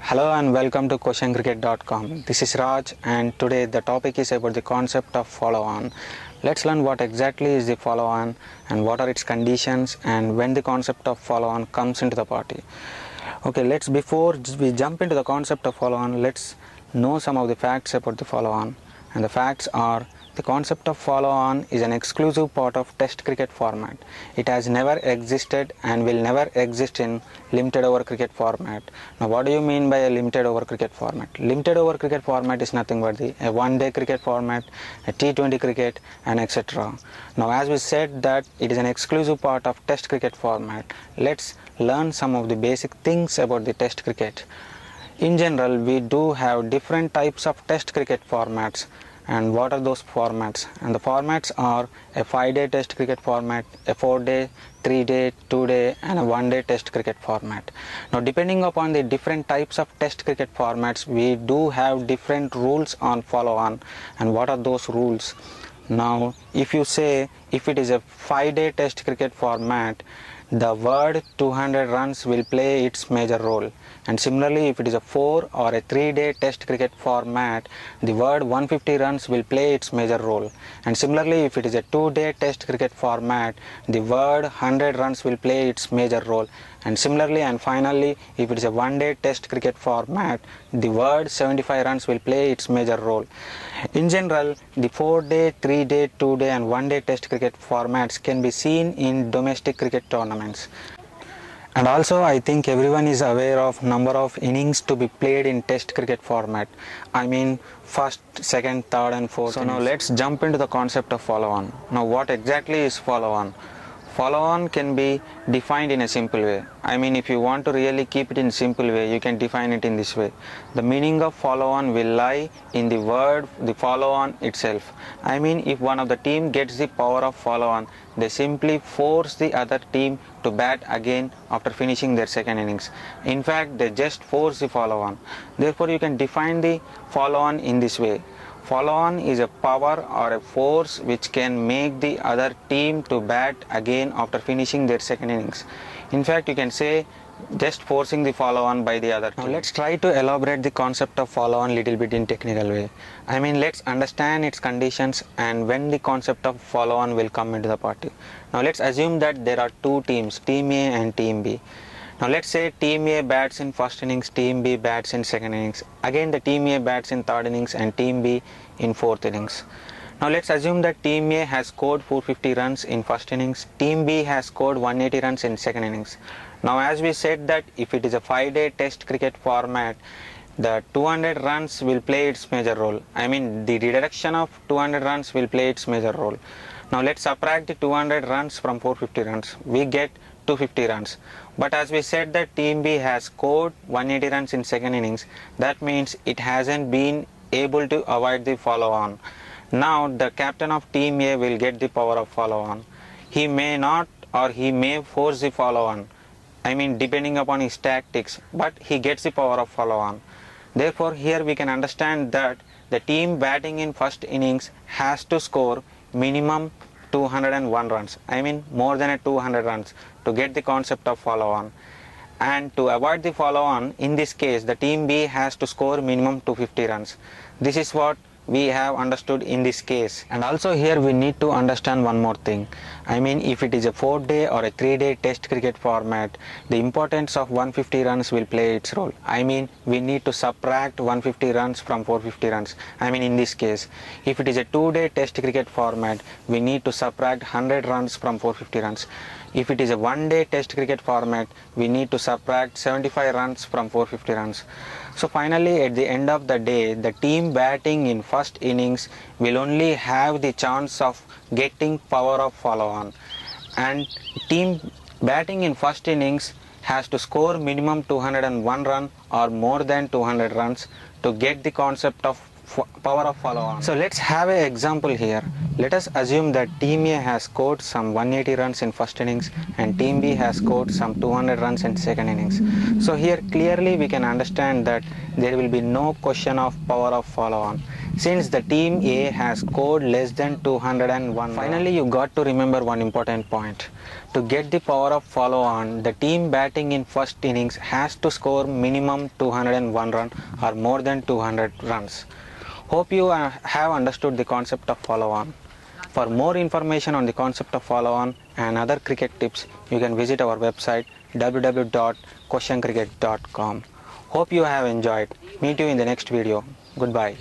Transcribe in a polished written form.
Hello and welcome to questioncricket.com. This is Raj and today the topic is about the concept of follow-on. Let's learn what exactly is the follow-on and what are its conditions and when the concept of follow-on comes into the party. Okay, before we jump into the concept of follow-on, let's know some of the facts about the follow-on. And the facts are: the concept of follow-on is an exclusive part of Test cricket format. It has never existed and will never exist in limited over cricket format. Now, what do you mean by a limited over cricket format? Limited over cricket format is nothing but a one-day cricket format, a T20 cricket, and etc. Now, as we said that it is an exclusive part of Test cricket format, let's learn some of the basic things about the Test cricket. In general, we do have different types of Test cricket formats. And what are those formats? And the formats are a 5-day Test cricket format, a 4-day, 3-day, 2-day, and a 1-day Test cricket format. Now, depending upon the different types of Test cricket formats, we do have different rules on follow-on. And what are those rules? Now, if it is a 5-day Test cricket format, the word 200 runs will play its major role. And similarly, if it is a 4 or a 3-day Test cricket format, the word 150 runs will play its major role. And similarly, if it is a 2-day Test cricket format, the word 100 runs will play its major role. And similarly and finally, if it is a 1-day Test cricket format, the word 75 runs will play its major role. In general, the 4-day, 3-day, 2-day and 1-day Test cricket formats can be seen in domestic cricket tournaments. And also, I think everyone is aware of number of innings to be played in Test cricket format. I mean first, second, third and fourth. So now let's jump into the concept of follow-on. Now, what exactly is follow-on? Follow-on can be defined in a simple way. I mean, if you want to really keep it in simple way, you can define it in this way. The meaning of follow-on will lie in the word, the follow-on itself. I mean, if one of the team gets the power of follow-on, they simply force the other team to bat again after finishing their second innings. In fact, they just force the follow-on. Therefore, you can define the follow-on in this way. Follow-on is a power or a force which can make the other team to bat again after finishing their second innings. In fact, you can say just forcing the follow-on by the other team. Now, let's try to elaborate the concept of follow-on little bit in technical way. I mean, let's understand its conditions and when the concept of follow-on will come into the party. Now, let's assume that there are two teams, Team A and Team B. Now, let's say Team A bats in first innings, Team B bats in second innings. Again, the Team A bats in third innings and Team B in fourth innings. Now, let's assume that Team A has scored 450 runs in first innings, Team B has scored 180 runs in second innings. Now, as we said that if it is a 5-day Test cricket format, the 200 runs will play its major role. I mean, the reduction of 200 runs will play its major role. Now, let's subtract the 200 runs from 450 runs. We get 250 runs. But as we said that Team B has scored 180 runs in second innings, that means it hasn't been able to avoid the follow-on. Now, the captain of Team A will get the power of follow-on. He may not or he may force the follow-on. I mean, depending upon his tactics, but he gets the power of follow-on. Therefore, here we can understand that the team batting in first innings has to score minimum 201 runs. I mean, more than 200 runs to get the concept of follow-on. And to avoid the follow-on, in this case, the Team B has to score minimum 250 runs. This is what we have understood in this case. And also here we need to understand one more thing. I mean, if it is a 4-day or a 3-day Test cricket format, the importance of 150 runs will play its role. I mean, we need to subtract 150 runs from 450 runs. I mean, in this case, if it is a 2-day Test cricket format, we need to subtract 100 runs from 450 runs. If it is a 1-day Test cricket format, we need to subtract 75 runs from 450 runs. So finally, at the end of the day, the team batting in first innings will only have the chance of getting power of follow-on. And team batting in first innings has to score minimum 201 run or more than 200 runs to get the concept of power of follow-on. So let's have an example here. Let us assume that Team A has scored some 180 runs in first innings and Team B has scored some 200 runs in second innings. So here clearly we can understand that there will be no question of power of follow on, since the Team A has scored less than 201. Finally, you got to remember one important point. To get the power of follow on, the team batting in first innings has to score minimum 201 run or more than 200 runs. Hope you have understood the concept of follow on. For more information on the concept of follow on and other cricket tips, you can visit our website www.questioncricket.com. Hope you have enjoyed. Meet you in the next video. Goodbye.